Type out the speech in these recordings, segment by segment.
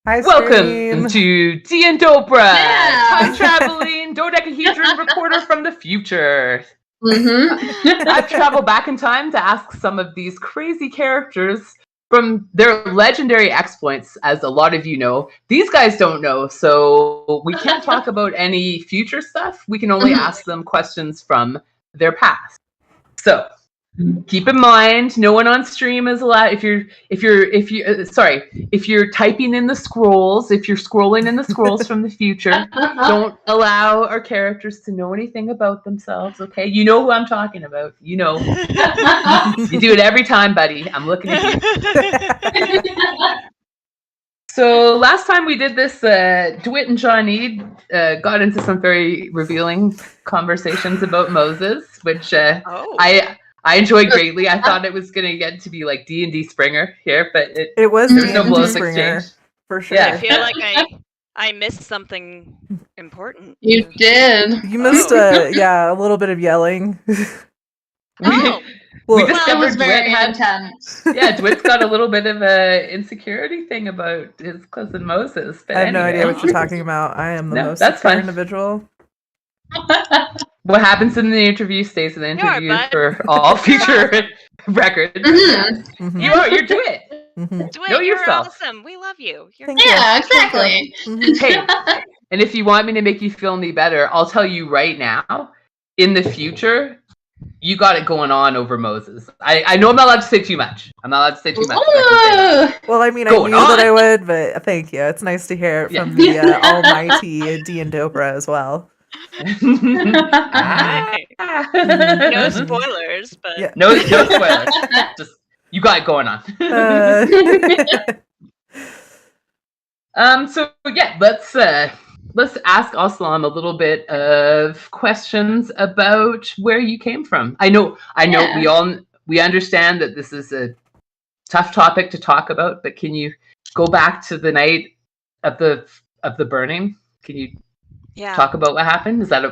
Hi, Welcome Stream. to DnD'Oprah, Yeah. time traveling dodecahedron reporter from the future. I've traveled back in time to ask some of these crazy characters from their legendary exploits, as a lot of you know. These guys don't know, so we can't talk about any future stuff. We can only ask them questions from their past. So keep in mind, no one on stream is allowed. If you're typing in the scrolls, if you're scrolling in the scrolls from the future, don't allow our characters to know anything about themselves. Okay, you know who I'm talking about. You know, you do it every time, buddy. I'm looking at you. So last time we did this, DeWitt and Johnny got into some very revealing conversations about Moses, which I enjoyed greatly. I thought it was going to get to be like D&D Springer here, but it was there was no D&D blows Springer, exchange. for sure. Yeah. I feel like I missed something important. You did. You missed a little bit of yelling. We It discovered was very DeWitt had, intense. yeah, DeWitt's got a little bit of a insecurity thing about his cousin Moses. But I have no anyway. idea what you're talking about. I am the No, most that's secure fine. individual. What happens in the interview stays in the interview bud. for all future records. Mhm. You're DeWitt. DeWitt, Know you're yourself. awesome. We love you. You're Thank you. Yeah, exactly. Hey, and if you want me to make you feel any better, I'll tell you right now, in the future, you got it going on over Moses. I know I'm not allowed to say too much. I'm not allowed to say too much. but I can say that. Well, I mean, I Going knew that on. I would, but thank you. It's nice to hear it from the almighty DnD'Oprah as well. Right. No spoilers, but Yeah. No spoilers. Just you got it going on. So yeah, let's ask Aslam a little bit of questions about where you came from. I know we understand that this is a tough topic to talk about, but can you go back to the night of the burning? Can you talk about what happened? Is that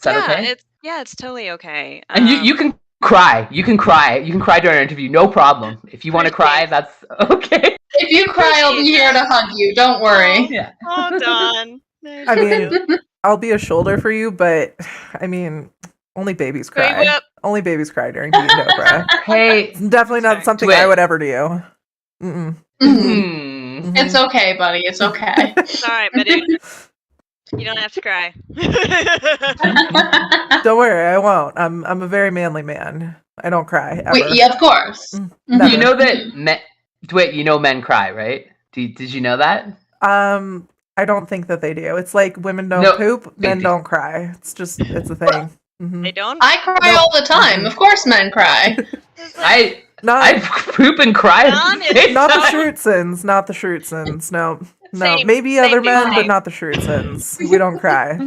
okay? It's totally okay. And you can cry. You can cry during an interview, no problem. If you want to cry, that's okay. If you cry, I'll be here to hug you. Don't worry. Yeah. Oh, Dawn. I mean, I'll be a shoulder for you, but I mean, only babies cry. Only babies cry during DnD'Oprah. Hey, It's definitely not something I would ever do. It's okay, buddy. It's okay. It's all right, buddy. You don't have to cry. Don't worry, I won't. I'm a very manly man. I don't cry ever. Wait, yeah, of course. Never. You know that DeWitt, you know men cry, right? Did you know that? I don't think that they do. It's like women don't poop, men don't cry. It's a thing. They don't? I cry all the time. Of course men cry. I poop and cry. Not the Schrutzens. Not the Schrutzens. No. Maybe other men, but not the Schrutzens. We don't cry.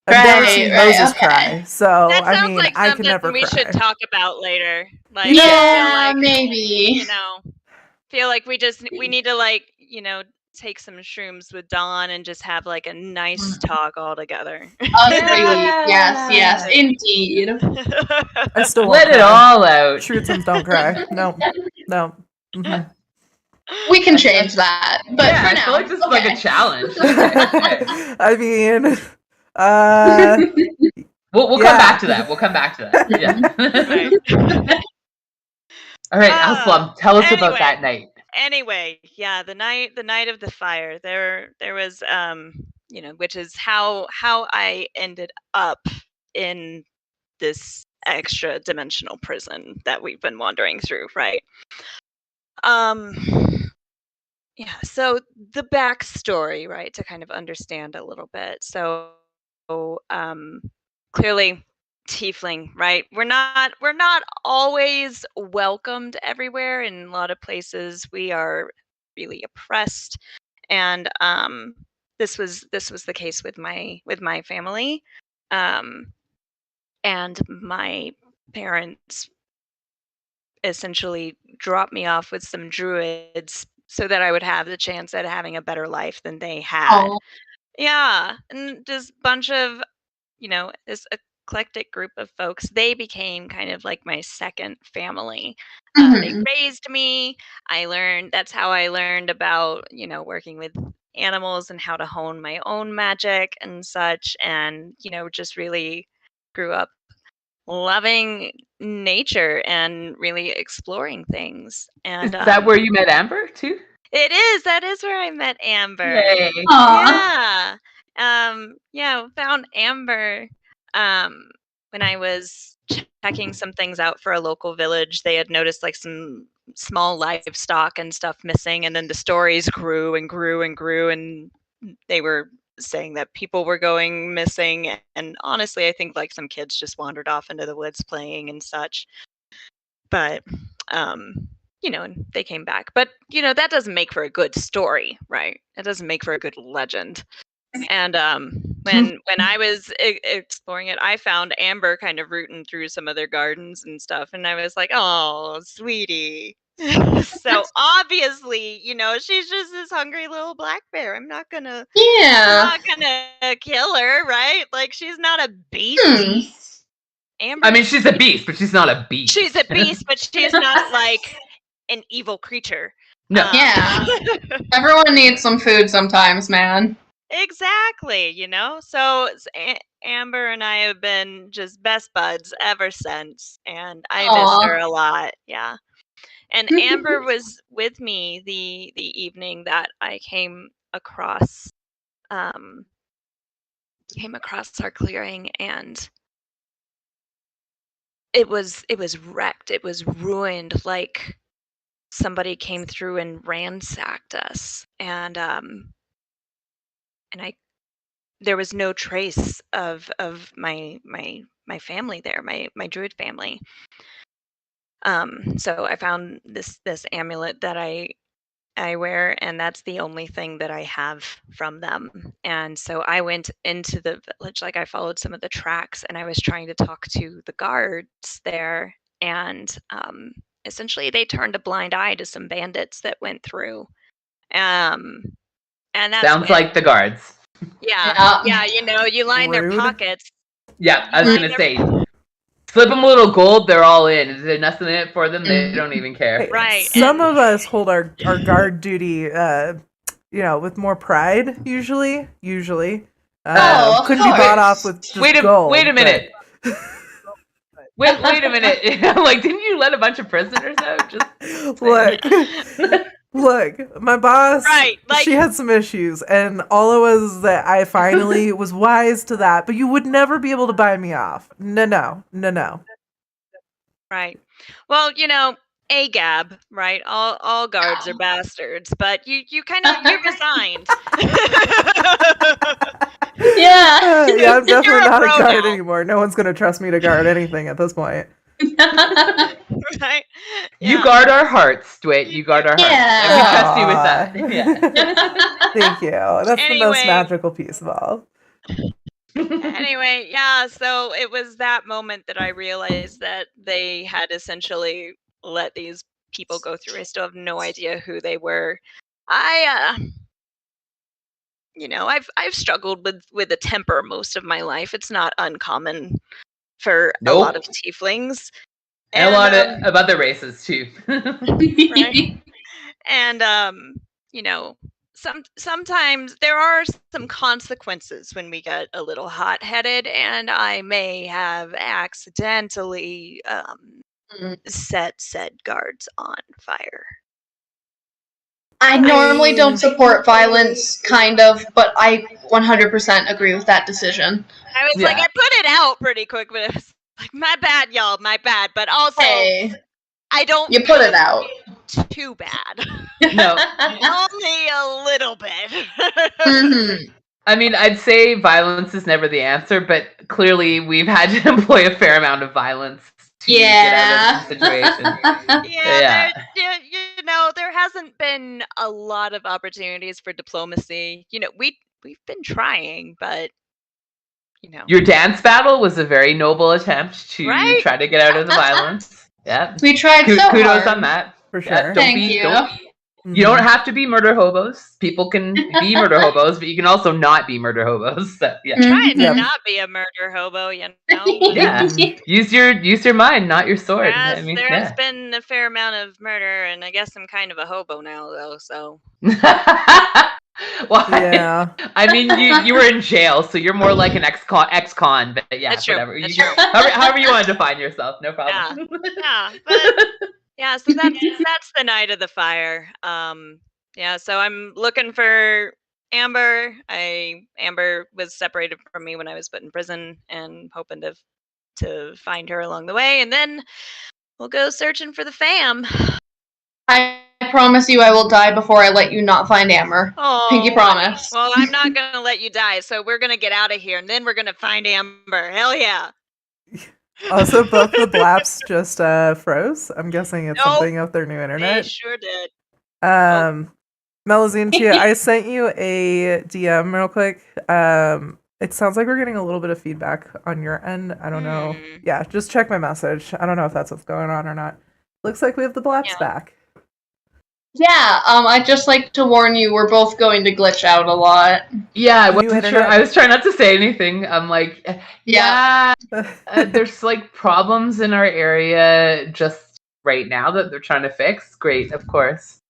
I've never seen Moses cry, so that sounds I mean, like I can never we cry. should talk about later. Like, yeah, maybe. Feel like we need to take some shrooms with Dawn and just have like a nice talk all together. Agreed. Yes, indeed. I still let it all out. Schrutzens don't cry. No. We can change that, but for I now, feel like this is like a challenge. I mean, we'll come back to that. We'll come back to that. Yeah. All right, Aslam, tell us about that night. Anyway, yeah, the night of the fire. There was which is how I ended up in this extra dimensional prison that we've been wandering through, right? Yeah, so the backstory, right, to kind of understand a little bit. So clearly tiefling, right? We're not always welcomed everywhere. In a lot of places we are really oppressed, and this was the case with my family, and my parents essentially dropped me off with some druids so that I would have the chance at having a better life than they had. Yeah, and just bunch of eclectic group of folks. They became kind of like my second family. They raised me. That's how I learned about, working with animals and how to hone my own magic and such. And, just really grew up loving nature and really exploring things. And is that where you met Amber too? It is. That is where I met Amber. Yay. Yeah. Found Amber when I was checking some things out for a local village. They had noticed like some small livestock and stuff missing, and then the stories grew and grew and grew, and they were saying that people were going missing. And honestly, I think like some kids just wandered off into the woods playing and such. But and they came back. But, that doesn't make for a good story, right? It doesn't make for a good legend. And when I was exploring it, I found Amber kind of rooting through some of their gardens and stuff. And I was like, oh, sweetie. So obviously, she's just this hungry little black bear. I'm not gonna kill her, right? Like, she's not a beast. Amber, I mean, she's a beast, but she's not a beast. She's a beast, but she's not like an evil creature. No. Yeah. Everyone needs some food sometimes, man. Exactly, So Amber and I have been just best buds ever since, and I miss her a lot. Yeah. And Amber was with me the evening that I came across our clearing, and it was wrecked. It was ruined, like somebody came through and ransacked us. And there was no trace of my family there, my druid family. So I found this amulet that I wear, and that's the only thing that I have from them. And so I went into the village, like I followed some of the tracks, and I was trying to talk to the guards there, and essentially they turned a blind eye to some bandits that went through. And that sounds like the guards. Yeah, you line their pockets. Yeah, I was gonna say, slip them a little gold, they're all in. Is there nothing in it for them? They don't even care. Right. Some of us hold our guard duty, with more pride. Usually, couldn't be bought off with just gold. Wait a minute. Wait a minute. Like, didn't you let a bunch of prisoners out? Just Look, my boss, she had some issues, and all it was that I finally was wise to that, but you would never be able to buy me off. No. Right. Well, AGAB, right? All guards are bastards, but you're resigned. Yeah, I'm definitely not a guard anymore. No one's going to trust me to guard anything at this point. Right? You guard our hearts, Dwight. You guard our hearts. And we trust you with that. Yeah. Thank you. That's the most magical piece of all. Anyway, so it was that moment that I realized that they had essentially let these people go through. I still have no idea who they were. I've struggled with a temper most of my life. It's not uncommon for a lot of tieflings. And a lot of other races too. Right? And sometimes there are some consequences when we get a little hot-headed, and I may have accidentally set said guards on fire. I normally don't support violence, kind of, but I 100% agree with that decision. I was like, I put it out pretty quick, but it was like, my bad, y'all, my bad. But also, I don't. You put it out. Too bad. No. Only a little bit. Mm-hmm. I mean, I'd say violence is never the answer, but clearly we've had to employ a fair amount of violence to get out of the situation. There hasn't been a lot of opportunities for diplomacy. We've been trying, but your dance battle was a very noble attempt to try to get out of the violence. Yeah, we tried so kudos hard. on that. For sure. Thank you. You don't have to be murder hobos. People can be murder hobos, but you can also not be murder hobos. So, yeah. Trying to not be a murder hobo, you know. Yeah. Use your mind, not your sword. Yes, I mean, there has been a fair amount of murder, and I guess I'm kind of a hobo now, though. So. Well, yeah. I mean, you were in jail, so you're more like an ex-con, but yeah, that's true. whatever. That's true. However you want to define yourself, no problem. Yeah, but yeah, so that's the night of the fire. Yeah, so I'm looking for Amber. Amber was separated from me when I was put in prison, and hoping to find her along the way, and then we'll go searching for the fam. I promise you I will die before I let you not find Amber. Oh, Pinky promise. Well, I'm not going to let you die, so we're going to get out of here, and then we're going to find Amber. Hell yeah. Also, both the Blaps just froze. I'm guessing it's something of their new internet. They sure did. Melazine, Tia, I sent you a DM real quick. It sounds like we're getting a little bit of feedback on your end. I don't know. Yeah, just check my message. I don't know if that's what's going on or not. Looks like we have the Blaps back. Yeah, I'd just like to warn you, we're both going to glitch out a lot. Yeah, I wasn't sure. I was trying not to say anything. I'm like, there's like problems in our area just right now that they're trying to fix. Great, of course.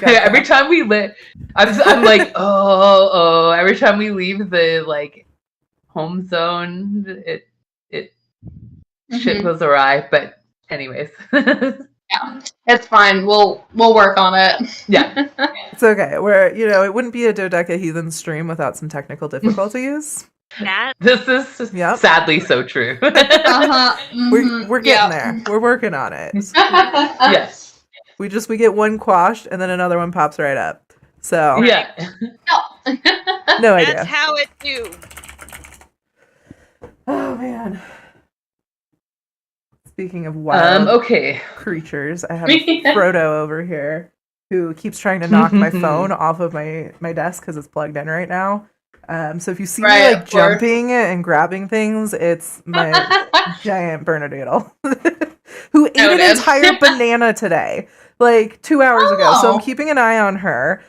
Every time we I'm like, oh. Every time we leave the like home zone, it shit goes awry. But anyways. Yeah, it's fine. We'll work on it. Yeah, it's okay. It wouldn't be a DodecaHeathens stream without some technical difficulties. This is sadly so true. We're getting there. We're working on it. Yes, we get one quashed and then another one pops right up. So yeah, no idea. That's how it do. Oh man. Speaking of wild creatures, I have Frodo over here who keeps trying to knock my phone off of my desk because it's plugged in right now. So if you see me like jumping and grabbing things, it's my giant Bernedoodle who ate an entire banana today, like 2 hours ago. So I'm keeping an eye on her.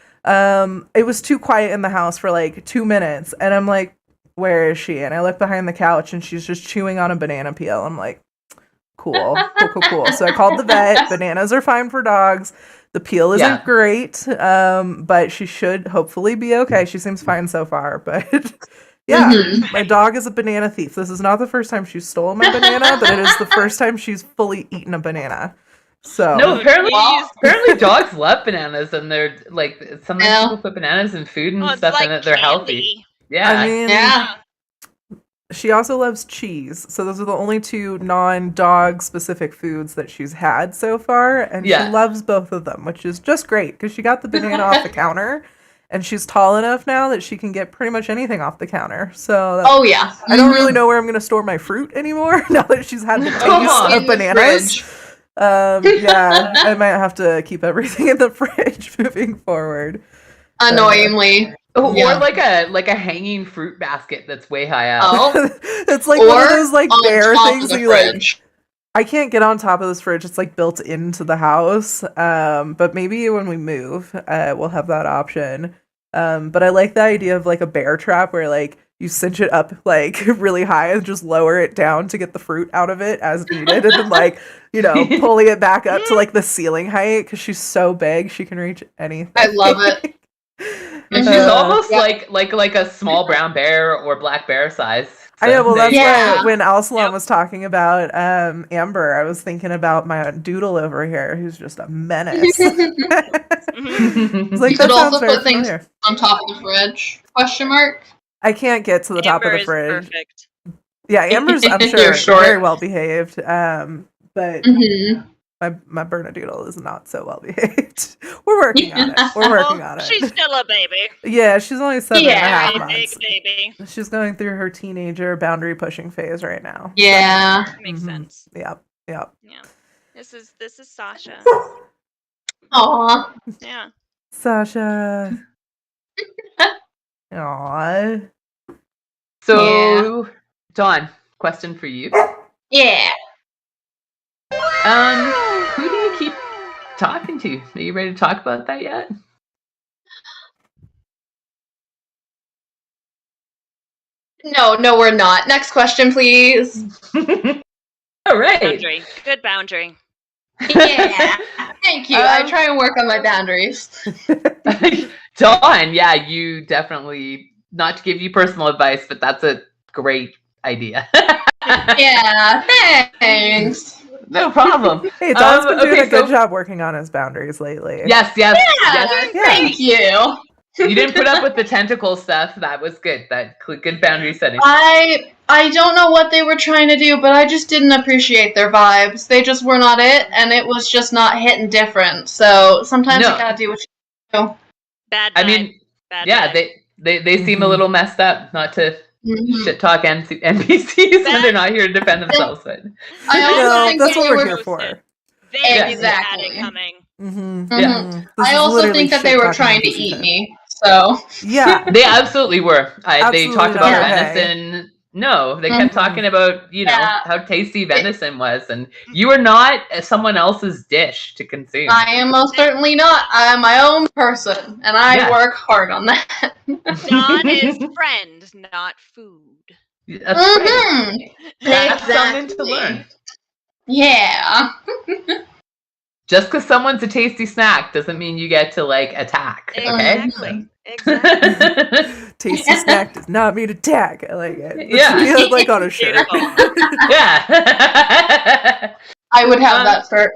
It was too quiet in the house for like 2 minutes, and I'm like, where is she? And I look behind the couch, and she's just chewing on a banana peel. I'm like, Cool. So I called the vet. Bananas are fine for dogs. The peel isn't great, but she should hopefully be okay. She seems fine so far, but my dog is a banana thief. This is not the first time she's stolen my banana, but it is the first time she's fully eaten a banana. So no, apparently dogs love bananas, and they're like sometimes people put bananas in food and stuff, like and they're healthy. Yeah, I mean, she also loves cheese, so those are the only two non-dog specific foods that she's had so far, and she loves both of them, which is just great because she got the banana off the counter, and she's tall enough now that she can get pretty much anything off the counter. So I don't really know where I'm going to store my fruit anymore now that she's had the taste of bananas. I might have to keep everything in the fridge moving forward. Annoyingly. Or like a hanging fruit basket that's way high up. It's like one of those like bear things that you like. I can't get on top of this fridge. It's like built into the house. But maybe when we move, we'll have that option. But I like the idea of like a bear trap where like you cinch it up like really high and just lower it down to get the fruit out of it as needed, and then like pulling it back up to like the ceiling height because she's so big she can reach anything. I love it. And she's almost like a small brown bear or black bear size. So I know. Well, that's why when Alsalon was talking about Amber, I was thinking about my doodle over here, who's just a menace. Like, you could also put things on top of the fridge? Question mark. I can't get to the top of the fridge. Perfect. Yeah, Amber's I'm sure very well behaved. But my Bernedoodle is not so well behaved. We're working on it. She's still a baby. Yeah, she's only 7.5 months. Big baby. She's going through her teenager boundary pushing phase right now. Yeah, so, makes sense. Yep. Yeah. This is Sasha. Aw. Yeah. Sasha. Aw. So, Dawn, question for you. Yeah. Who do you keep talking to? Are you ready to talk about that yet? No, we're not. Next question, please. All right. Boundary. Good boundary. Yeah. Thank you. I try and work on my boundaries. Dawn, yeah, you definitely, not to give you personal advice, but that's a great idea. Yeah, thanks. No problem. Hey, Dawn's been doing a good job working on his boundaries lately. Yes. Thank you. You didn't put up with the tentacle stuff. That was good. That good boundary setting. I don't know what they were trying to do, but I just didn't appreciate their vibes. They just were not it, and it was just not hitting different. So sometimes you gotta do what you do. Bad. I mean, yeah, they seem a little messed up. Not to shit talk NPCs when they're not here to defend themselves. But I also think that's what we're here for. Exactly. Coming. Yeah. I also think that they were trying to eat me. So yeah, they absolutely were. They talked about venison. Okay. No, they kept talking about how tasty venison was, and you are not someone else's dish to consume. I am most certainly not. I am my own person, and I work hard on that. Dawn is friend, not food. That's right. That's Exactly. something to learn. Yeah. Just because someone's a tasty snack doesn't mean you get to attack. Exactly. Okay. Exactly. Tasty snack does not mean attack. I like it. Yeah. It should be on a shirt. Yeah. I would have that shirt.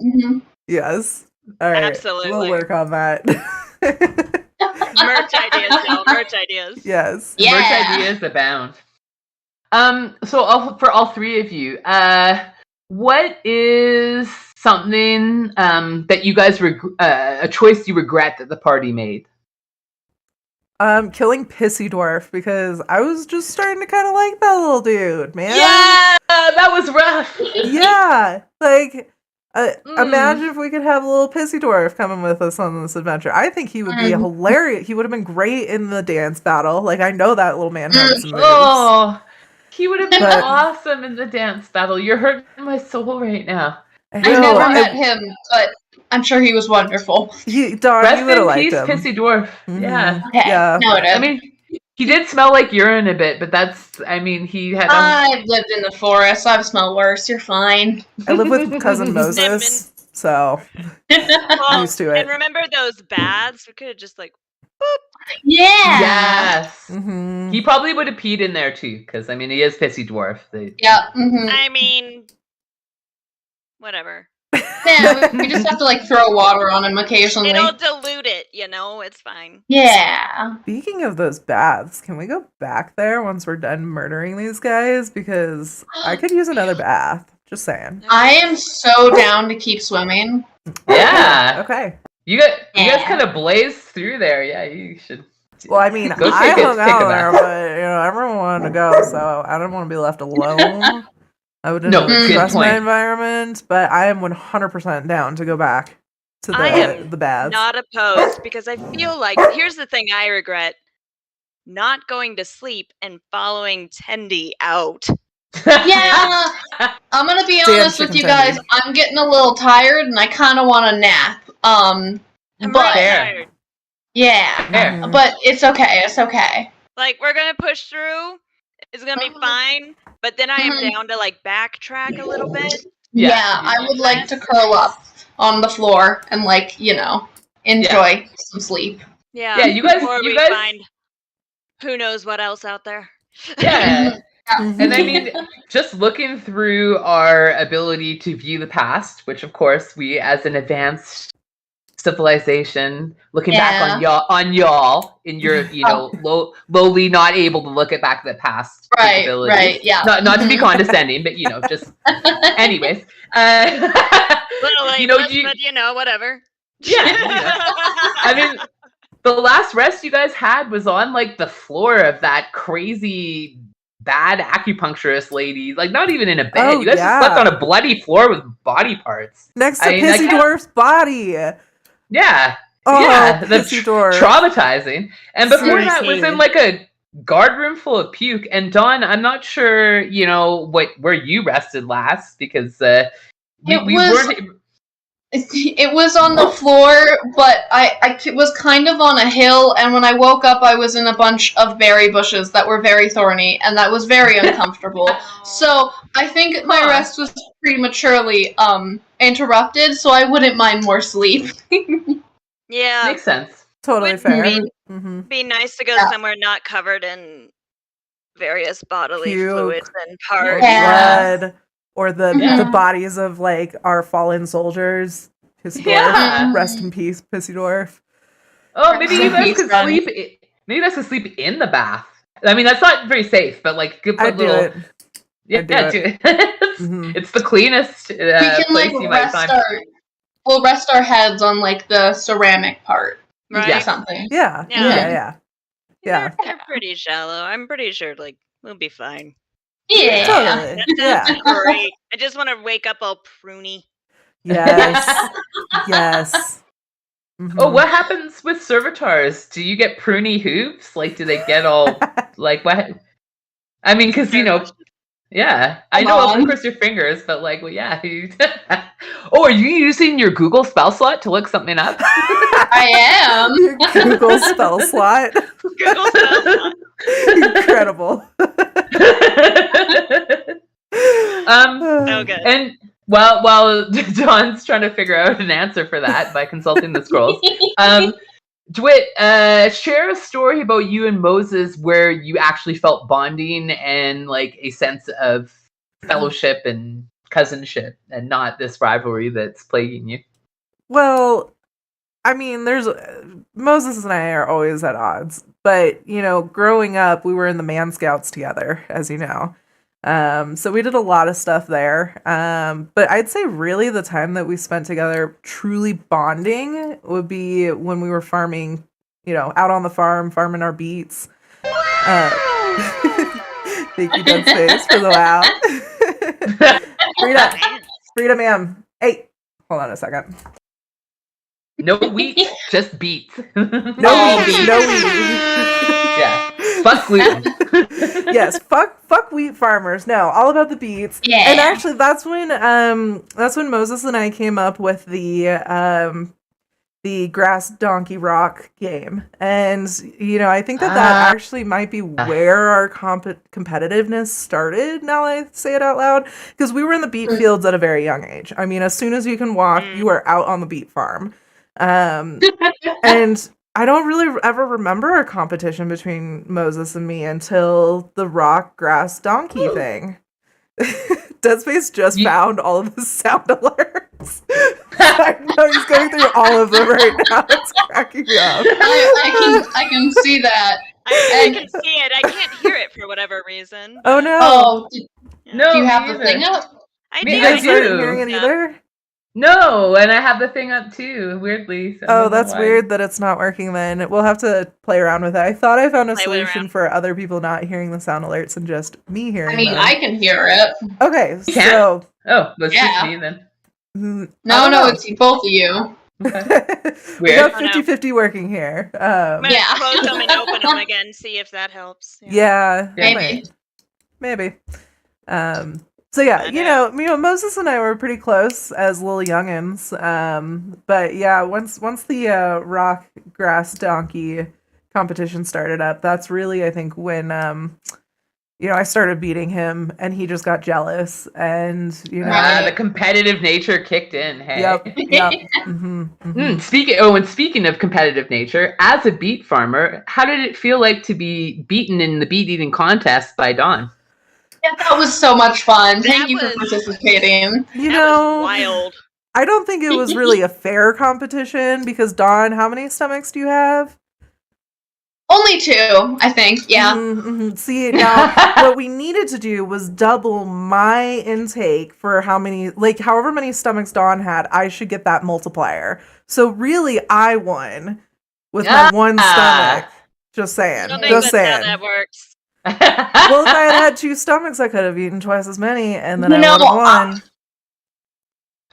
Yes. All right. Absolutely. We'll work on that. Merch ideas, though. Merch ideas. Yes. Yeah. Merch ideas abound. So for all three of you, what is something that you guys a choice you regret that the party made? Killing Pissy Dwarf, because I was just starting to kind of like that little dude, man. Yeah, that was rough. Yeah, imagine if we could have a little Pissy Dwarf coming with us on this adventure. I think he would be hilarious. He would have been great in the dance battle. I know that little man has some moves. Oh, he would have been awesome in the dance battle. You're hurting my soul right now. I never met him, but I'm sure he was wonderful. Dawn, you would have liked him. Pissy Dwarf. Mm-hmm. Yeah. Okay. Yeah. Noted. I mean, he did smell like urine a bit, but he had... I've lived in the forest. I've smelled worse. You're fine. I live with cousin Moses, so I'm used to it. And remember those baths? We could have just boop. Yeah. Yes. Mm-hmm. He probably would have peed in there too, because he is Pissy Dwarf. Yeah. Mm-hmm. I mean, whatever. Yeah, we just have to throw water on him occasionally. It'll dilute it, it's fine. Yeah. Speaking of those baths, can we go back there once we're done murdering these guys? Because I could use another bath. Just saying. I am so down to keep swimming. Yeah. Okay. You guys kind of blaze through there. Yeah, you should. Well, I mean, I hung out there, but everyone wanted to go, so I don't want to be left alone. I would trust my environment, but I am 100% down to go back to the baths. Not opposed, because I feel like here's the thing I regret: not going to sleep and following Tendi out. Yeah, I'm gonna be honest with you guys. I'm getting a little tired, and I kind of want a nap. I'm tired. Yeah, but it's okay. It's okay. We're gonna push through. It's gonna be fine. But then I am down to backtrack a little bit. Yeah, I would like to curl up on the floor and enjoy some sleep. Yeah. Yeah, you guys. Before we find who knows what else out there. Yeah. And I mean, just looking through our ability to view the past, which of course we, as an advanced civilization, looking back on y'all in your lowly not able to look at back the past capabilities. Right, yeah. Not to be condescending, but just anyways. Little late, but whatever. Yeah. I mean, the last rest you guys had was on the floor of that crazy bad acupuncturist lady, not even in a bed. You guys just slept on a bloody floor with body parts next to Pissy Dwarf's body. Yeah. Oh, yeah, that's Pissy Dwarf. traumatizing. And before that was Seriously. in a guard room full of puke. And Dawn, I'm not sure, where you rested last, because we weren't. It was on the floor, but I was kind of on a hill, and when I woke up, I was in a bunch of berry bushes that were very thorny, and that was very uncomfortable. So I think my rest was prematurely interrupted, so I wouldn't mind more sleep. Yeah. Makes sense. Totally fair. Be nice to go somewhere not covered in various bodily fluids and parts. Blood. Or the bodies of like our fallen soldiers. Rest in peace, Pissy Dwarf. Oh, maybe you guys could sleep. Maybe you guys could sleep in the bath. I mean, that's not very safe, but like, good I'd do it. Yeah, do it. It's the cleanest we can place like you might find. We'll rest our heads on like the ceramic part, right? Or something. Yeah. They're pretty shallow. I'm pretty sure like we'll be fine. Yeah. Totally. That's great. I just want to wake up all pruny. Yes. Yes. Oh, what happens with servitors? Do you get pruny hooves? Like, do they get all like what? I mean, because I know of course your fingers, but like, well, yeah. Oh, are you using your Google spell slot to look something up? I am. Your Google spell slot. Google spell slot. Incredible. Okay. And while Dawn's trying to figure out an answer for that by consulting the scrolls, DeWitt, share a story about you and Moses where you actually felt bonding and like a sense of fellowship and cousinship, and not this rivalry that's plaguing you. Well, I mean, Moses and I are always at odds, but growing up, we were in the Man Scouts together, as you know. So we did a lot of stuff there. But I'd say really the time that we spent together truly bonding would be when we were farming, out on the farm, farming our beets. Thank you, Dead Space, for the wow. Frida, ma'am. Hey, hold on a second. No wheat, just beets. No wheat. Yeah. Fuck gluten. Yes, fuck wheat farmers. No, all about the beets. Yeah. And actually that's when Moses and I came up with the grass donkey rock game. And I think that actually might be where our competitiveness started, now that I say it out loud, because we were in the beet fields at a very young age. I mean, as soon as you can walk, you are out on the beet farm. And I don't really ever remember a competition between Moses and me until the rock grass donkey thing. Dead Space just found all of the sound alerts. I know he's going through all of them right now. It's cracking me up. I can see that. I can see it. I can't hear it for whatever reason. Oh no! Oh, no. Do you have the thing up? I do. You guys aren't hearing it either? No, and I have the thing up too, weirdly. So that's weird that it's not working then. We'll have to play around with it. I thought I found a solution for other people not hearing the sound alerts and just me hearing them. I can hear it. Okay, so... Oh, let's just me then. No, it's both of you. Okay. We got 50-50 working here. I'm gonna close them and open them again, see if that helps. Yeah, maybe. So yeah, Moses and I were pretty close as little youngins. But yeah, once the rock grass donkey competition started up, that's really, I think, when I started beating him and he just got jealous, and the competitive nature kicked in. Hey. Yep. Mm-hmm. Speaking of competitive nature, as a beet farmer, how did it feel like to be beaten in the beet eating contest by Dawn? Yeah, that was so much fun. Thank you for participating. That was wild. I don't think it was really a fair competition because, Dawn, how many stomachs do you have? Only 2, I think. Yeah. Mm-hmm. See, now what we needed to do was double my intake for however many stomachs Dawn had. I should get that multiplier. So really, I won with my one stomach. Just saying. Just saying. How that works. Well, if I had 2 stomachs, I could have eaten twice as many, and then I would have won.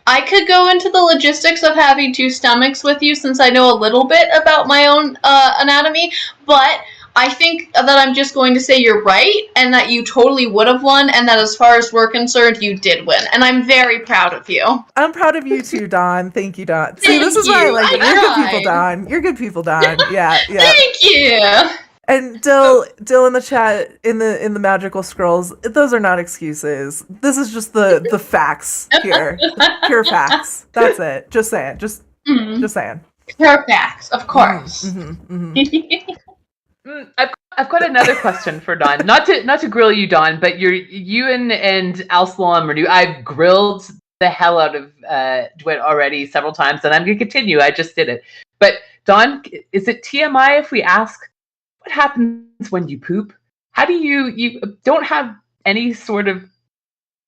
I could go into the logistics of having 2 stomachs with you, since I know a little bit about my own anatomy, but I think that I'm just going to say you're right, and that you totally would have won, and that as far as we're concerned, you did win. And I'm very proud of you. I'm proud of you too, Dawn. Thank you, Dawn. See, this is why I like you. You're good people, Dawn. You're good people, Dawn. Yeah. Thank you. And Dill in the chat, in the magical scrolls, those are not excuses. This is just the facts here. Pure facts. That's it. Just saying. Just saying. Pure facts, of course. I've got another question for Dawn. Not to grill you, Dawn, but you and Al-Salam Renew. I've grilled the hell out of Dwight already several times, and I'm going to continue. I just did it. But Dawn, is it TMI if we ask what happens when you poop? How do you don't have any sort of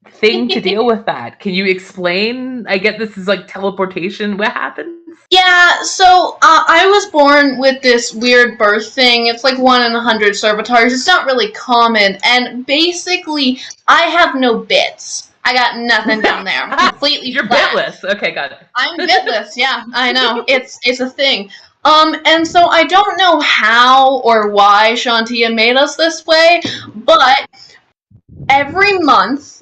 thing to deal with that? Can you explain? I get this is like teleportation. What happens? Yeah, so I was born with this weird birth thing. It's like 1 in 100 servitors. It's not really common, and basically, I have no bits. I got nothing down there. I'm completely You're flat. bitless. Okay, got it. I'm bitless. Yeah, I know. It's a thing. And so I don't know how or why Shantia made us this way, but every month,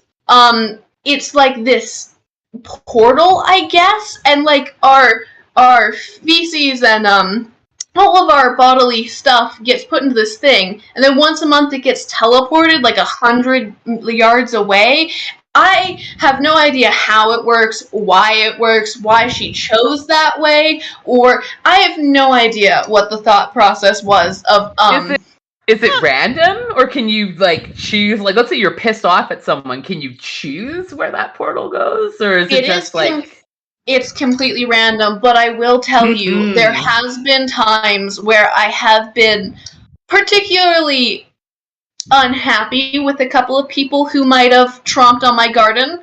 it's like this portal, I guess, and like our feces and all of our bodily stuff gets put into this thing, and then once a month it gets teleported like 100 yards away. I have no idea how it works, why she chose that way, or I have no idea what the thought process was of Is it random, or can you like choose? Like, let's say you're pissed off at someone, can you choose where that portal goes, or is it just like? It's completely random, but I will tell you, there has been times where I have been particularly unhappy with a couple of people who might have tromped on my garden.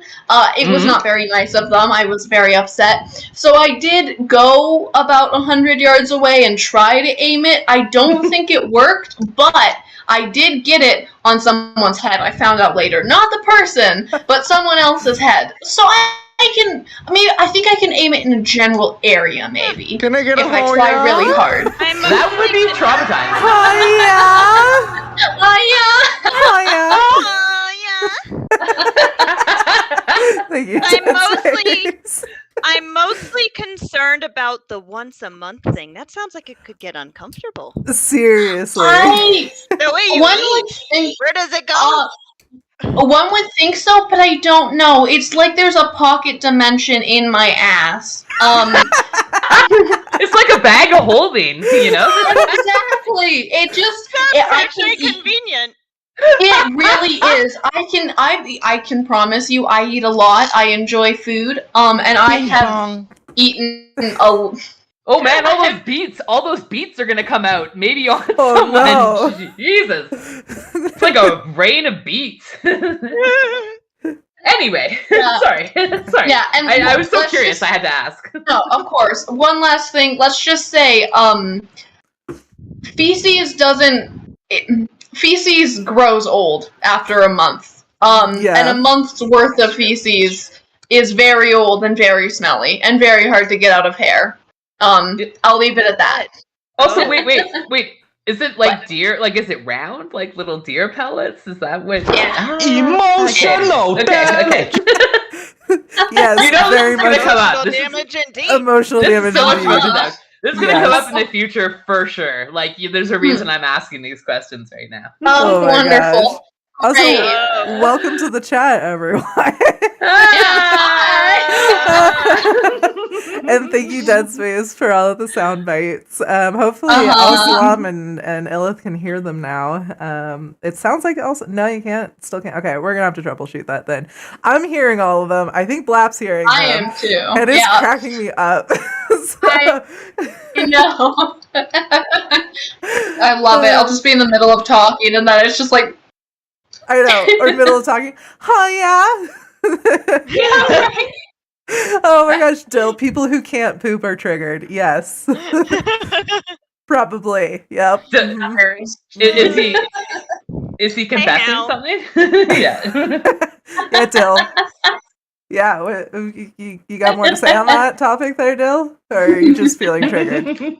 It was not very nice of them. I was very upset. So I did go about 100 yards away and try to aim it. I don't think it worked, but I did get it on someone's head. I found out later. Not the person, but someone else's head. So I think I can aim it in a general area, maybe. Can I get if I try really hard. That would be traumatizing. Thank you. I'm mostly concerned about the once a month thing. That sounds like it could get uncomfortable. Seriously. The way you eat, where does it go? One would think so, but I don't know. It's like there's a pocket dimension in my ass. It's like a bag of holding, you know? Exactly. It just actually convenient. It really is. I can promise you I eat a lot. I enjoy food. And I have eaten a Oh man, all those beats are gonna come out. Maybe on someone. No. Jesus. It's like a rain of beats. Anyway, sorry. Yeah, and I was so curious. I had to ask. No, of course. One last thing. Let's just say, feces grows old after a month. And a month's worth of feces is very old and very smelly and very hard to get out of hair. I'll leave it at that. Also, wait. Is it like deer? Like, is it round? Like little deer pellets? Is that what? Yeah. Emotional. Okay. Yes, you know very this is gonna much. come up. Emotional damage. This is gonna come up in the future for sure. Like, there's a reason I'm asking these questions right now. Oh, wonderful. Gosh. Also, welcome to the chat, everyone. And thank you, Dead Space, for all of the sound bites. Hopefully, Al-Salam and Illith can hear them now. It sounds like no, you can't. Still can't. Okay, we're gonna have to troubleshoot that then. I'm hearing all of them. I think Blap's hearing them. I am too. And it's cracking me up. I know. I love it. I'll just be in the middle of talking, and then it's just like. I know, or middle of talking. Oh yeah. Right. Oh my gosh, Dill. People who can't poop are triggered. Yes. Probably. Yep. Is he confessing something? Yeah. Yeah, Dill. Yeah. You got more to say on that topic there, Dill? Or are you just feeling triggered?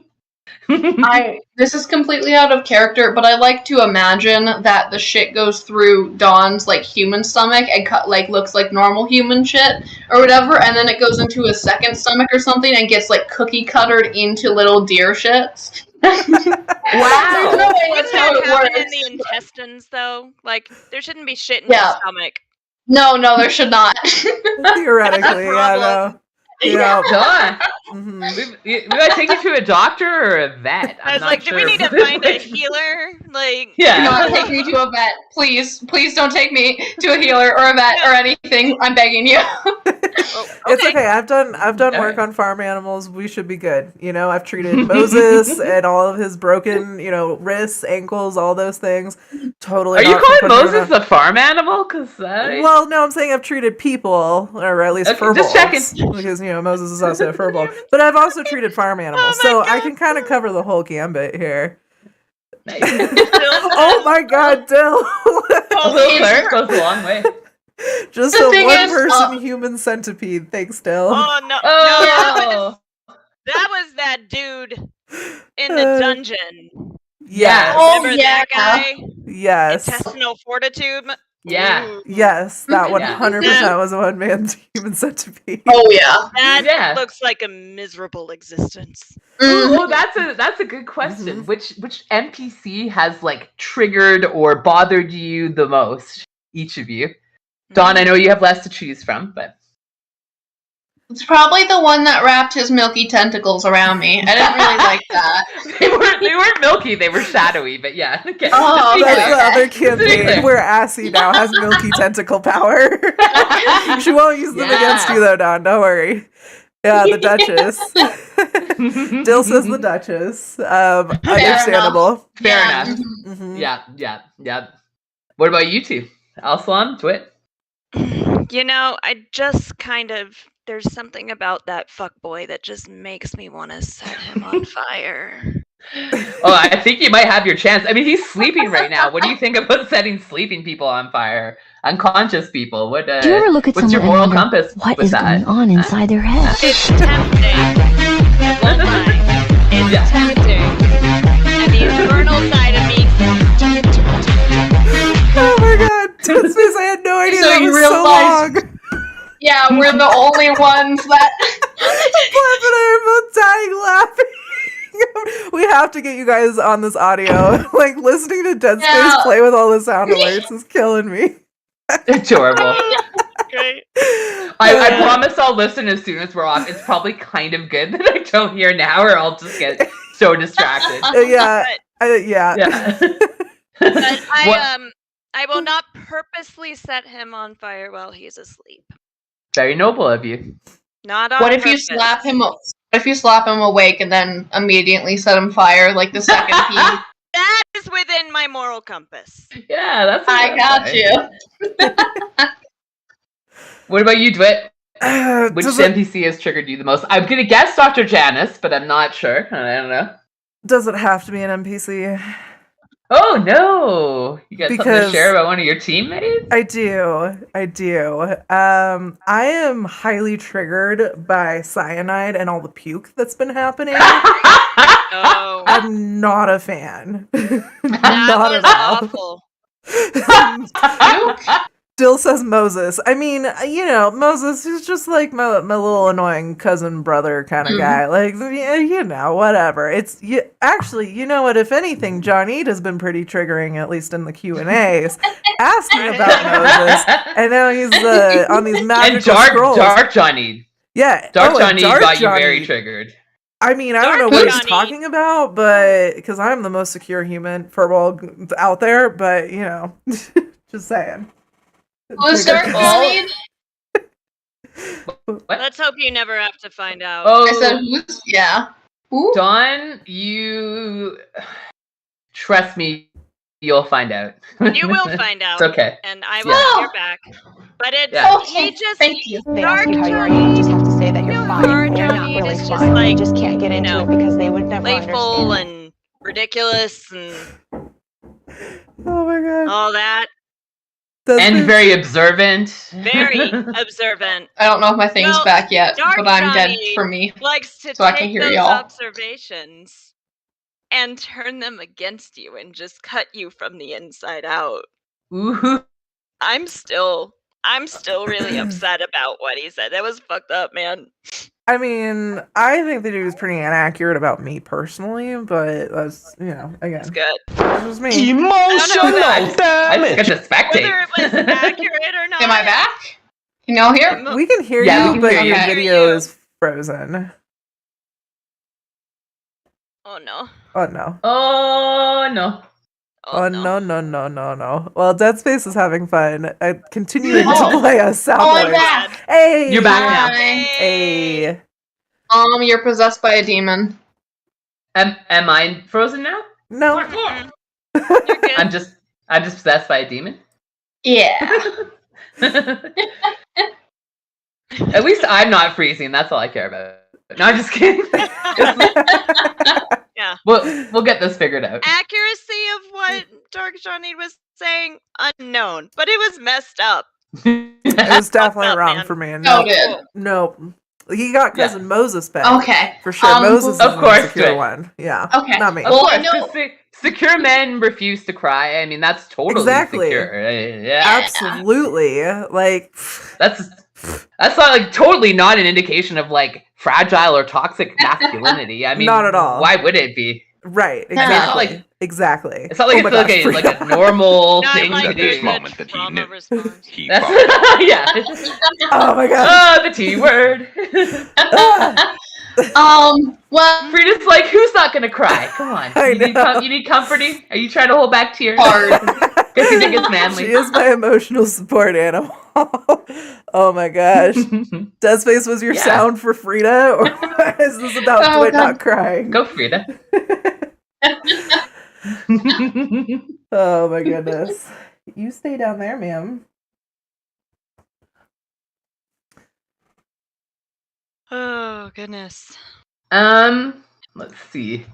This is completely out of character, but I like to imagine that the shit goes through Dawn's like human stomach and looks like normal human shit or whatever, and then it goes into his second stomach or something and gets like cookie cuttered into little deer shits. Wow! There's no way that's how it works. In the intestines, though, like there shouldn't be shit in his stomach. No, there should not. Theoretically, no. Yeah, Dawn. We gotta take you to a doctor or a vet. I was like, do we need to find a healer? Like, do not take me to a vet, please. Please don't take me to a healer or a vet or anything. I'm begging you. It's okay. I've done work on farm animals. We should be good. I've treated Moses and all of his broken, wrists, ankles, all those things. Totally. Are you calling Moses a farm animal? Well, no, I'm saying I've treated people, or at least furballs. Just checking. Because Moses is also a furball. But I've also treated farm animals, so I can kind of cover the whole gambit here. Nice. Oh my God, Dill! A little flirt goes a long way. Just a one-person human centipede. Thanks, Dill. Oh no! Oh, that was that dude in the dungeon. Yeah. Remember that guy? Yes. Intestinal fortitude. Yeah. Ooh. Yes, that 100% was a one-man human centipede. Oh yeah. That looks like a miserable existence. Well, that's a good question. Which NPC has like triggered or bothered you the most? Each of you. Dawn, I know you have less to choose from, but it's probably the one that wrapped his milky tentacles around me. I didn't really like that. They weren't milky, they were shadowy, but yeah. Okay. Oh, that's the other campaign where Assy now has milky tentacle power. She won't use them against you though, Dawn. Don't worry. Yeah, the Duchess. Dill says the Duchess. Understandable. Fair enough. Mm-hmm. Yeah. What about you two? Alsalam, Twit? I just kind of... There's something about that fuckboy that just makes me want to set him on fire. Oh, I think you might have your chance. I mean, he's sleeping right now. What do you think about setting sleeping people on fire? Unconscious people. What? Do you ever look at what's your moral compass? What is going on inside their head? It's tempting. It's tempting. And the infernal side of me. Oh my God, Toad's face! I had no idea that was so long. Yeah, we're the only ones that. Pleb and I are both dying laughing. We have to get you guys on this audio. Like, listening to Dead Space play with all the sound alerts is killing me. Adorable. Great. I promise I'll listen as soon as we're off. It's probably kind of good that I don't hear now, or I'll just get so distracted. Yeah. But I will not purposely set him on fire while he's asleep. Very noble of you. Not on What if purpose. you slap him awake and then immediately set him fire like the second he... That is within my moral compass. Yeah, that's. I got you. What about you, Dwit? Which NPC has triggered you the most? I'm gonna guess Dr. Janice, but I'm not sure. I don't know. Does it have to be an NPC? Oh no! You got something to share about one of your teammates? I do. I am highly triggered by cyanide and all the puke that's been happening. Oh. I'm not a fan. That was awful. Dill says Moses. I mean, Moses is just like my little annoying cousin brother kind of guy. Like, whatever. Actually, you know what? If anything, John Eid has been pretty triggering, at least in the Q&As, asking about Moses. And now he's on these magical scrolls. Dark John Eid. Yeah. Dark John Eid got you very triggered. I mean, I don't know what he's talking about, but because I'm the most secure human furball out there, but, just saying. Who's Dark John Eid? Let's hope you never have to find out. Oh, I said who's? Yeah. Ooh. Dawn, you trust me, you'll find out. You will find out. It's okay. And I will hear back. But it's thank you. They ask you how you are, you just have to say that you're fine. They're not really is fine. just like, you just can't get into it because they would never playful understand. and ridiculous and oh my God. all that. And very observant. Very observant. I don't know if my thing's back yet, Dark but I'm Johnny dead for me. Likes to so I take can hear those y'all. observations and turn them against you and just cut you from the inside out. Ooh. I'm still really upset about what he said. That was fucked up, man. I mean, I think the dude was pretty inaccurate about me personally, but that's, again, It's good. This was me. Emotional damage. I just get to spectate. Whether it was accurate or not. Am I back? Can y'all hear? We can hear Yeah, we you, can but hear your you. video is frozen. Oh no. Oh no. Oh no. Oh no. Well, Dead Space is having fun. Continuing to play us sound I'm waves. back. Hey! You're back now. Hey! You're possessed by a demon. Am I frozen now? No. You're good. I'm just possessed by a demon. Yeah. At least I'm not freezing. That's all I care about. No, I'm just kidding. Yeah. We'll get this figured out. Accuracy of what Dark Johnny was saying, unknown, but it was messed up. It was definitely up, wrong man. for me. Noted. No. He got Cousin Moses back. Okay. For sure. Moses is Of course, the secure good. one. Yeah. Okay. Not me. Of Well, course, I know- 'cause secure men refuse to cry. I mean, that's totally Exactly. secure. Yeah. Absolutely. Like, That's not like totally not an indication of like fragile or toxic masculinity. I mean, Not at all. Why would it be? right. No. Exactly. It's Exactly. It's not like Oh my it's gosh, like a normal Not thing like to there's do. a moment that he trauma knew. response. He That's probably yeah. Oh my gosh. Oh, the T word. Well, Frida's like, who's not gonna cry? Come on. I You know. need comforting? Are you trying to hold back tears? hard. Because you think it's manly. She is my emotional support animal. Oh my gosh. Dead Space was your Yeah. sound for Frida? Or is this about Oh, Dwight God. not crying? Go, Frida. Oh my goodness. You stay down there, ma'am. Oh goodness. Let's see.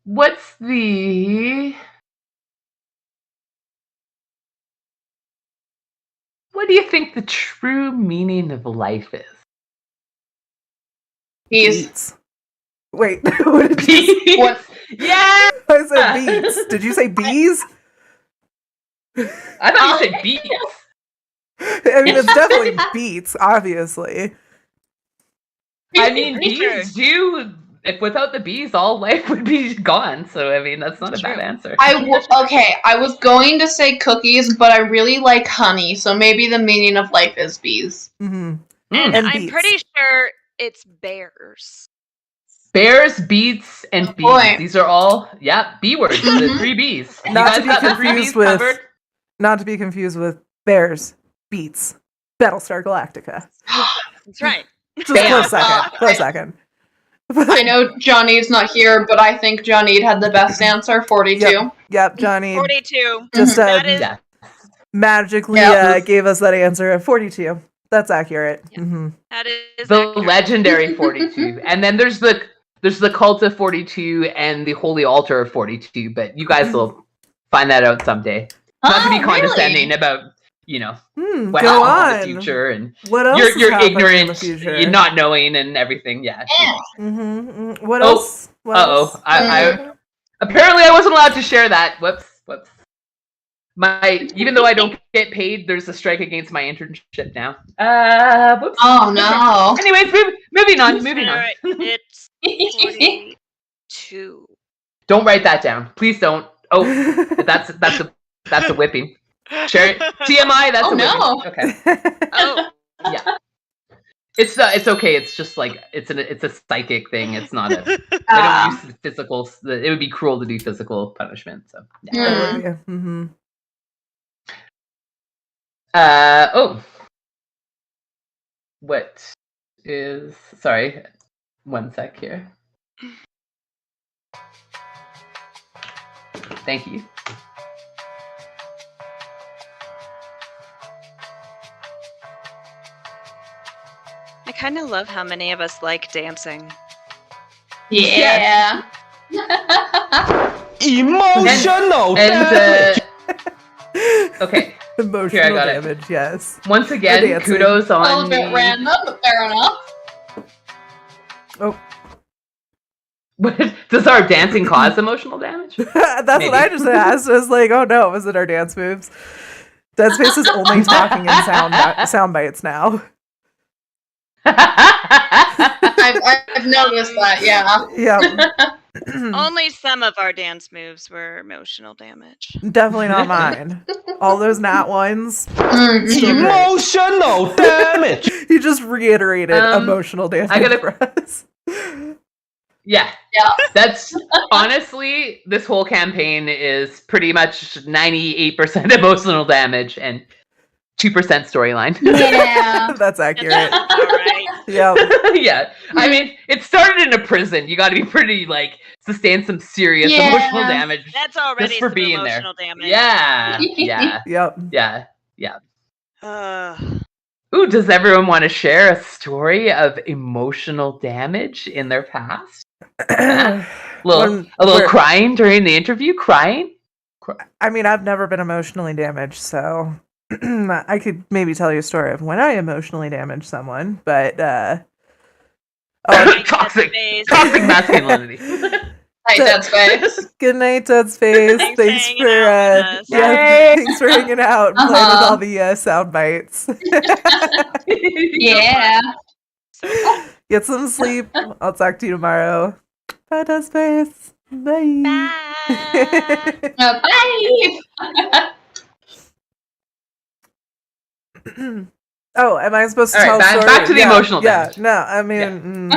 What do you think the true meaning of life is? He's Beats. Wait, what did you say? what? Yeah! I said beats. Did you say bees? I thought you said beats. I mean, it's definitely beats, obviously. I mean, bees do. If without the bees, all life would be gone. So, I mean, that's not a bad answer. Okay, I was going to say cookies, but I really like honey, so maybe the meaning of life is bees. Mm-hmm. And And I'm beets. pretty sure it's bears. Bears, beets, and Oh, bees. boy. These are all, B words. The 3 Bs. You Not guys to be got the 3 Bs confused with covered? Not to be confused with Bears, Beats, Battlestar Galactica. That's right. Just Bam. close second. Close second. I know Johnny's not here, but I think Johnny had the best answer, 42. Yep, Johnny 42. just That is Yeah. magically Yep. gave us that answer at 42. That's accurate. Yeah. Mm-hmm. that is The accurate. legendary 42. And then there's the cult of 42 and the holy altar of 42, but you guys will find that out someday. Not to be condescending about, what Go happens in the on. future and What else is you're happening in the ignorant, future? you're not knowing and everything. Yeah. Mm-hmm. What Oh, else? What else? I apparently I wasn't allowed to share that. Whoops. Even though I don't get paid, there's a strike against my internship now. Whoops. Oh, no. Anyways, moving on. Alright, it's 42. Don't write that down. Please don't. Oh, that's a whipping. Share it. TMI. That's Oh, a whipping. no. Okay. Oh, Yeah. It's okay. It's just like it's a psychic thing. It's not a. They don't use physical. It would be cruel to do physical punishment. So. Yeah. Mm-hmm. What is? Sorry. One sec here. Thank you. I kind of love how many of us like dancing. Yeah. Emotional And okay. Emotional Here, I got it. damage, yes. Once We're again, dancing. kudos A on little bit the random, but fair enough. Oh, Does our dancing cause emotional damage? That's what I just asked. I was like, oh no, was it our dance moves? Dead Space is only talking in sound bites now. I've noticed that, yeah. Yeah. Only some of our dance moves were emotional damage. Definitely not mine. All those nat ones. Emotional damage! You just reiterated emotional damage for us. Yeah. That's honestly, this whole campaign is pretty much 98% emotional damage and 2% storyline. Yeah. That's accurate. All right. Yeah. Yeah. I mean, it started in a prison. You got to be pretty, like, sustain some serious emotional damage. That's already just for some being emotional there. damage. Yeah. Yeah. Yep. Yeah. Uh, Ooh, does everyone want to share a story of emotional damage in their past? A little crying during the interview? Crying? I mean, I've never been emotionally damaged, so I could maybe tell you a story of when I emotionally damaged someone, but toxic masculinity. Hi, Dead Space. Good night, Dead Space. Thanks for hanging out and playing with all the sound bites. Yeah. Get some sleep. I'll talk to you tomorrow. Bye, Dead Space. Bye. Bye. Oh, am I supposed to tell a story? Back to the emotional damage. Yeah, no, I mean...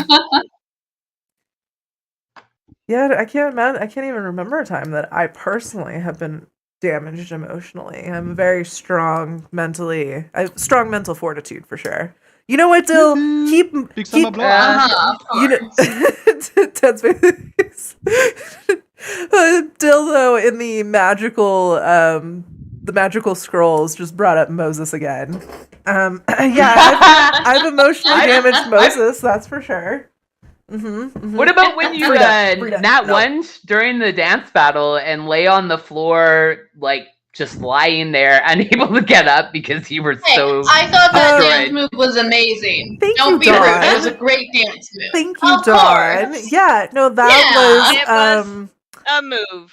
Yeah, I can't even remember a time that I personally have been damaged emotionally. I'm very strong mentally. I have strong mental fortitude for sure. You know what, Dill? Keep Of course. Dead Space. Dill, though, in the magical scrolls, just brought up Moses again. I've emotionally damaged Moses. That's for sure. What about when you nat one during the dance battle and lay on the floor, like just lying there, unable to get up because you were so I thought that destroyed. dance move was amazing. Thank Don't you, be rude. Dawn. It was a great dance move. Thank you, Dawn. Course. Yeah, no, that was a move.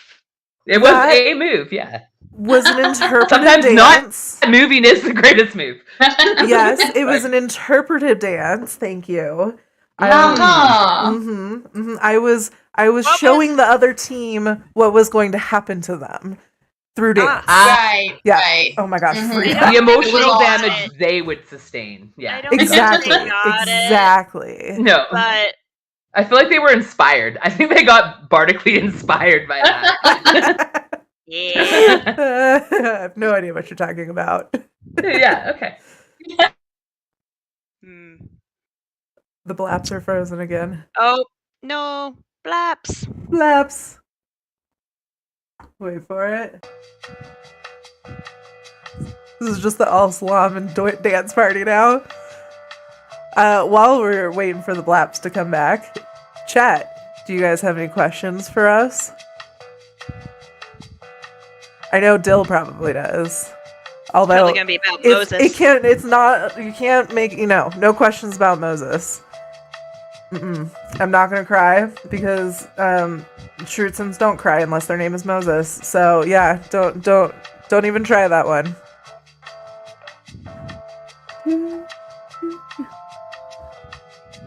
It was a move, yeah. Was an interpretive Sometimes dance. Not moving is the greatest move. Yes, it was an interpretive dance. Thank you. I was showing the other team what was going to happen to them through dance. Right. Oh my gosh, the emotional damage they would sustain. Yeah. Exactly. No. But I feel like they were inspired. I think they got bardically inspired by that. Yeah. I have no idea what you're talking about. Yeah, okay. The blaps are frozen again. Oh, no. Blaps. Blaps. Wait for it. This is just the Al Salam and dance party now. While we're waiting for the blaps to come back, chat, do you guys have any questions for us? I know Dill probably does. Although probably gonna be about Moses. You can't make, no questions about Moses. I'm not gonna cry because Shrutsons don't cry unless their name is Moses. So yeah, don't even try that one.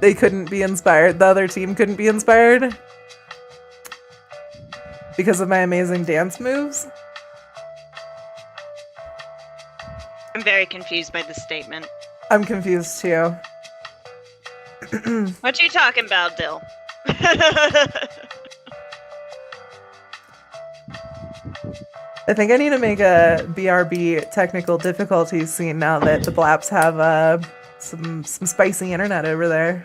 They couldn't be inspired. The other team couldn't be inspired because of my amazing dance moves. I'm very confused by this statement. I'm confused too. What you talking about, Dill? I think I need to make a BRB technical difficulties scene now that the Blaps have some spicy internet over there.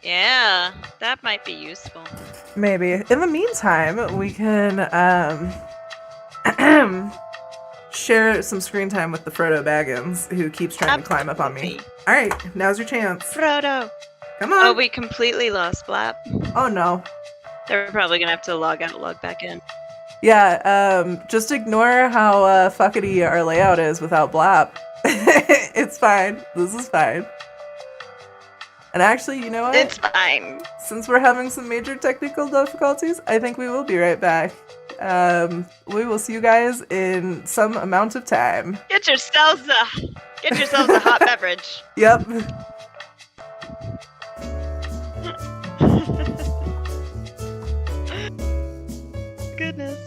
Yeah, that might be useful. Maybe. In the meantime, we can share some screen time with the Frodo Baggins, who keeps trying to climb up on me. All right, now's your chance. Frodo. Come on. Oh, we completely lost Blap. Oh no. They're probably gonna have to log out, log back in. Yeah, just ignore how fuckety our layout is without Blap. It's fine. This is fine. And actually, you know what? It's fine. since we're having some major technical difficulties, I think we will be right back. We will see you guys in some amount of time. Get yourselves a hot beverage. Yep. Goodness.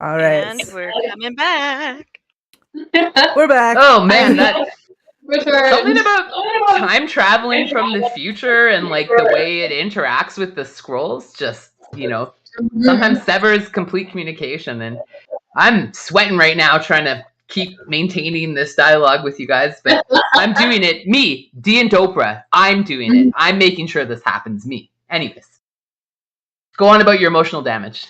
All right. And we're coming back. We're back. Oh man, something about time traveling from the future and like the way it interacts with the scrolls just, sometimes severs complete communication. And I'm sweating right now trying to keep maintaining this dialogue with you guys, but I'm doing it. Me, DnD'Oprah, I'm doing it. I'm making sure this happens. Me. Anyways, go on about your emotional damage.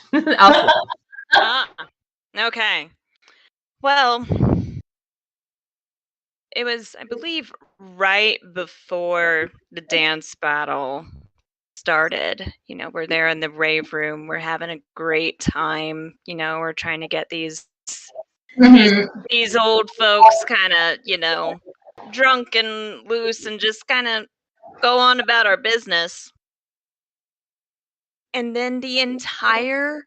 Okay. Well, it was, I believe, right before the dance battle started. We're there in the rave room. We're having a great time. We're trying to get these old folks kind of, drunk and loose and just kind of go on about our business. And then the entire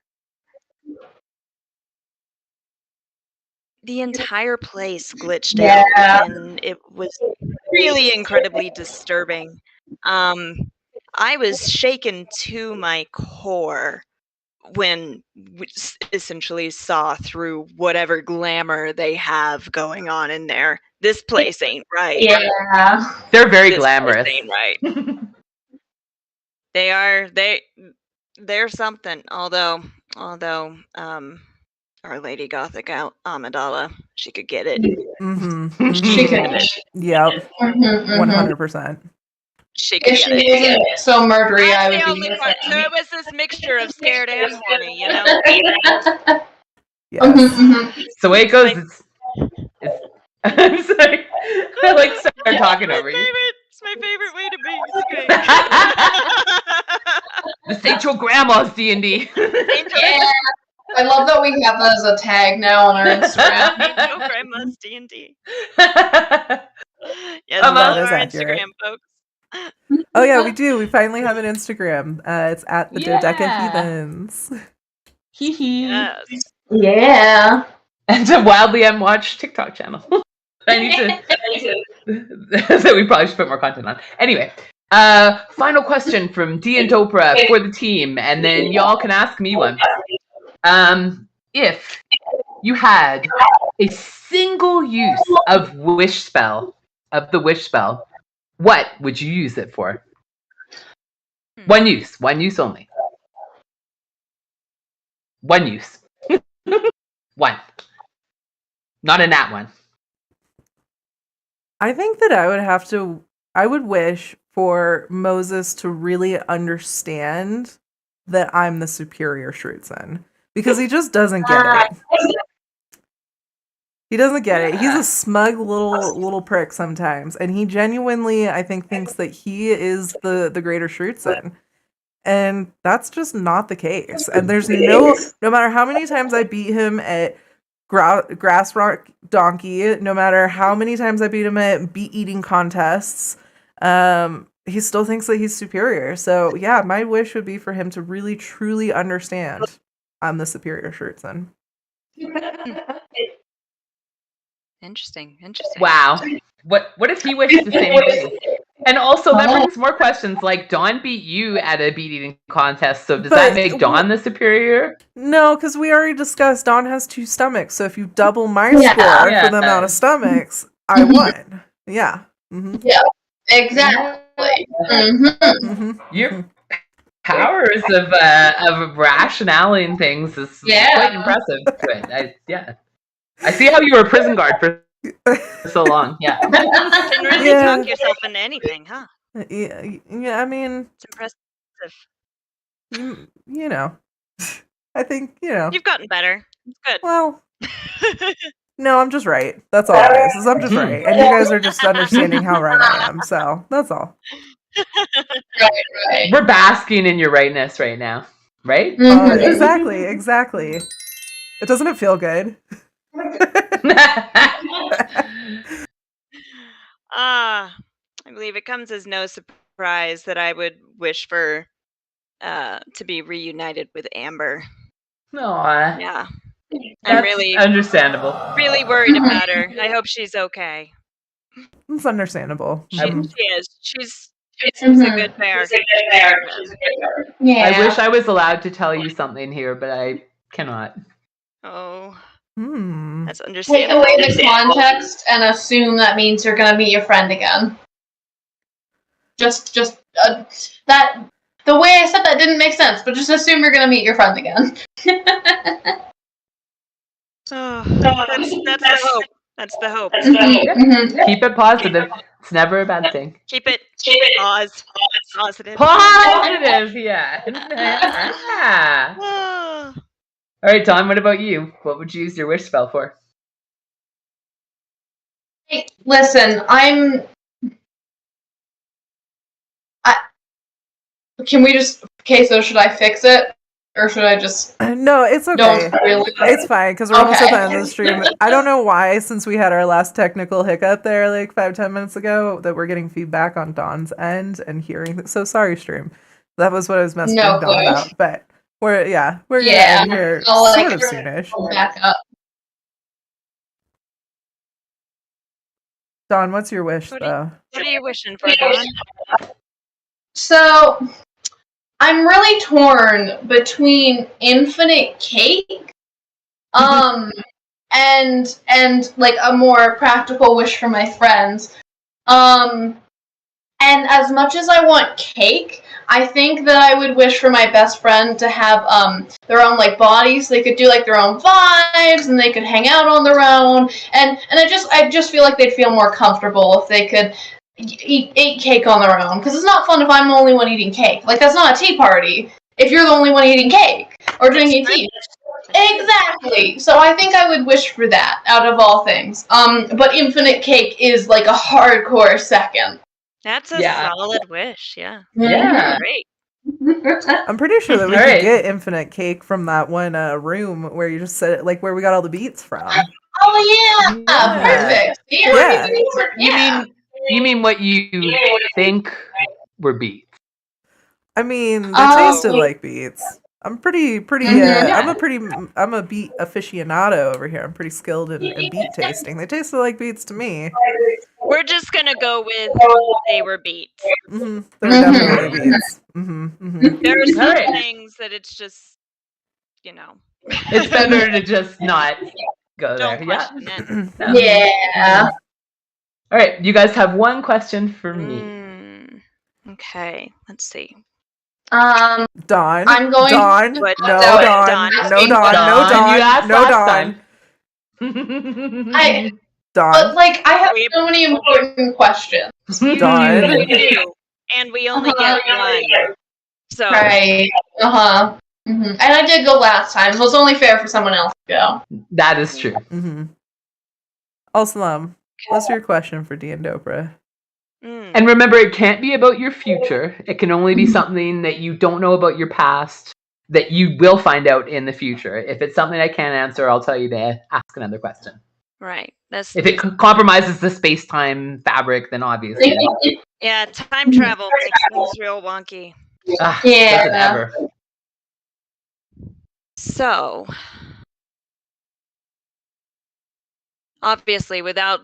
place glitched out, and it was really incredibly disturbing. I was shaken to my core when we essentially saw through whatever glamour they have going on in there. This place ain't right. Yeah. They're very glamorous. Ain't right. They're something. Although Our Lady Gothic Amidala, she could get it. Mm-hmm. She could. Yep. 100%. She could If get she it. wasn't so murdery, That's I the would only be part. So it was this mixture of scared and horny, Yes. So it goes. It's I'm sorry. I like start talking over you. It's my favorite way to be. It's great. This ain't your grandma's D&D. Yeah. I love that we have that as a tag now on our Instagram. Ain't your grandma's D&D. Yes, That follow is our accurate. Instagram, folks. Oh yeah, we do. We finally have an Instagram. It's at the DodecaHeathens. Yes. Yeah. And a wildly unwatched TikTok channel. I need to. So we probably should put more content on. Anyway, final question from DnD'Oprah for the team, and then y'all can ask me one. If you had a single use of the wish spell, what would you use it for? One use only. One use. One. Not a nat one. I think that I would wish for Moses to really understand that I'm the superior Shrutzen. Because he just doesn't get it. He doesn't get it. He's a smug little prick sometimes. And he genuinely, I think, thinks that he is the greater Shrutzen. And that's just not the case. And there's no matter how many times I beat him at Grass Rock Donkey, no matter how many times I beat him at beat eating contests, he still thinks that he's superior. So yeah, my wish would be for him to really truly understand I'm the superior Shrutzen. Interesting. Wow. What if he wished the same thing? And also, that brings more questions. Like, Dawn beat you at a beat eating contest, so does that make Dawn the superior? No, because we already discussed Dawn has 2 stomachs, so if you double my score for the amount of stomachs, I won. Yeah. Mm-hmm. Yeah, exactly. Mm-hmm. Your powers of rationality and things is quite impressive. But I see how you were a prison guard for so long. Yeah. Didn't really talk yourself into anything, huh? Yeah, I mean, it's impressive. You know, I think you've gotten better. It's good. Well, no, I'm just right. That's all it is I'm just right, and you guys are just understanding how right I am. So that's all. Right. We're basking in your rightness right now, right? Exactly. Doesn't it feel good? I believe it comes as no surprise that I would wish for to be reunited with Amber. Aww. Yeah. That's I'm really understandable. Really worried about her. I hope she's okay. It's understandable. She is. She's a good bear. Yeah. I wish I was allowed to tell you something here, but I cannot. Oh. Hmm. That's Take understandable. away the context and assume that means you're gonna meet your friend again. Just that. The way I said that didn't make sense, but just assume you're gonna meet your friend again. Oh, that's the hope. That's the hope. Keep it positive. It's never a bad thing. Keep it positive. Positive, yeah. Yeah. Oh. All right, Don, what about you? What would you use your wish spell for? Hey, listen, can we just... Okay, so should I fix it? Or should I just... No, it's okay. Don't really... It's fine, because we're almost at the end of the stream. I don't know why, since we had our last technical hiccup there like 5-10 minutes ago, that we're getting feedback on Dawn's end and hearing. So sorry, stream. That was what I was messaging Dawn about. But we're gonna end here sort of soonish. Back up. Dawn, what's your wish, though? What are you wishing for, Dawn? So, I'm really torn between infinite cake, and like a more practical wish for my friends. And as much as I want cake, I think that I would wish for my best friend to have their own like bodies. They could do like their own vibes, and they could hang out on their own. And I just feel like they'd feel more comfortable if they could eat cake on their own, because it's not fun if I'm the only one eating cake. Like, that's not a tea party if you're the only one eating cake or drinking tea. Exactly. So I think I would wish for that out of all things. But infinite cake is like a hardcore second. That's a solid wish. Yeah. Yeah. Great. I'm pretty sure that we could get infinite cake from that one room where you just said, like, where we got all the beats from. Oh yeah, perfect. Yeah. You mean what you think were beats? I mean, they tasted like beats. I'm pretty. I'm a beat aficionado over here. I'm pretty skilled in beat tasting. They tasted like beats to me. We're just gonna go with they were beats. Mm-hmm. They were definitely beats. There are some things that it's just, It's better to just not go there. Yeah. All right, you guys have one question for me. Okay, let's see. Dawn. I'm going. Dawn. No, Dawn. No, Dawn. No, Dawn. Dawn. But like, I have so many important questions. Dawn. And we only get one. So. Right. And I did go last time, so it's only fair for someone else to go. That is true. Al-Salam, what's your question for DnD'Oprah? And remember, it can't be about your future. It can only be something that you don't know about your past that you will find out in the future. If it's something I can't answer, I'll tell you to ask another question. Right. If it compromises the space-time fabric, then obviously. Yeah, time travel makes things real wonky. Doesn't ever. So, obviously, without,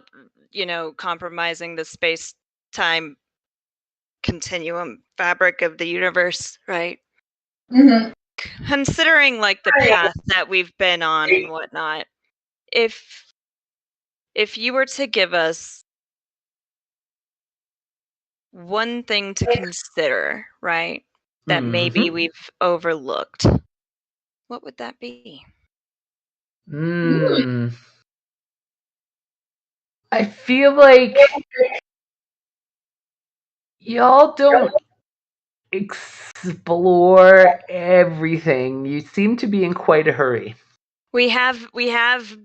compromising the space-time continuum fabric of the universe, right? Considering, like, the path that we've been on and whatnot, if you were to give us one thing to consider, right, that maybe we've overlooked, what would that be? I feel like y'all don't explore everything. You seem to be in quite a hurry. We have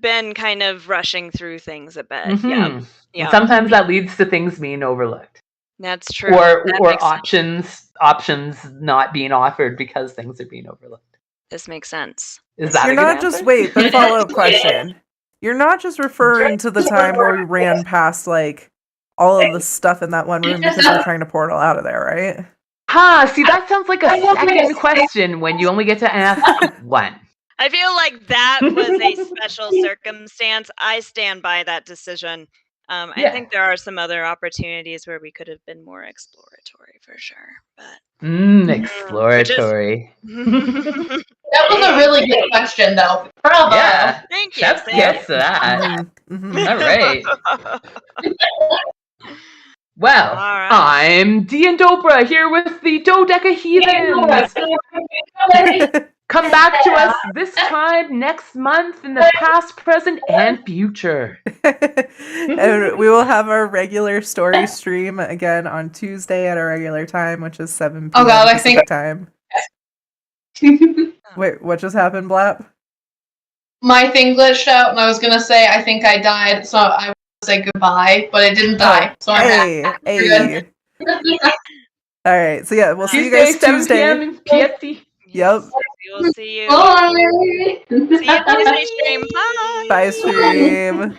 been kind of rushing through things a bit. Yeah. And sometimes that leads to things being overlooked. That's true. Or options not being offered because things are being overlooked. This makes sense. Is that You're not just wait, but follow-up question. You're not just referring to the time where we ran past like all of the stuff in that one room because we're trying to portal out of there, right? See, that sounds like a second question when you only get to ask one. I feel like that was a special circumstance. I stand by that decision. I think there are some other opportunities where we could have been more exploratory for sure. But exploratory. That was a really good question, though. Bravo. Yeah. Thank you. Chef's yes to that. All right. Well, I'm DnD'Oprah here with the DodecaHeathens. Come back to us this time next month in the past, present, and future. And we will have our regular story stream again on Tuesday at our regular time, which is 7 p.m. Pacific time. Wait, what just happened, Blap? My thing glitched out, and I was gonna say I think I died, so I would say goodbye, but it didn't die. So I'm back. Hey. All right, so yeah, we'll see you guys Tuesday. PST. Yep. We'll see you. Bye. See you Tuesday stream. Bye. Bye, stream.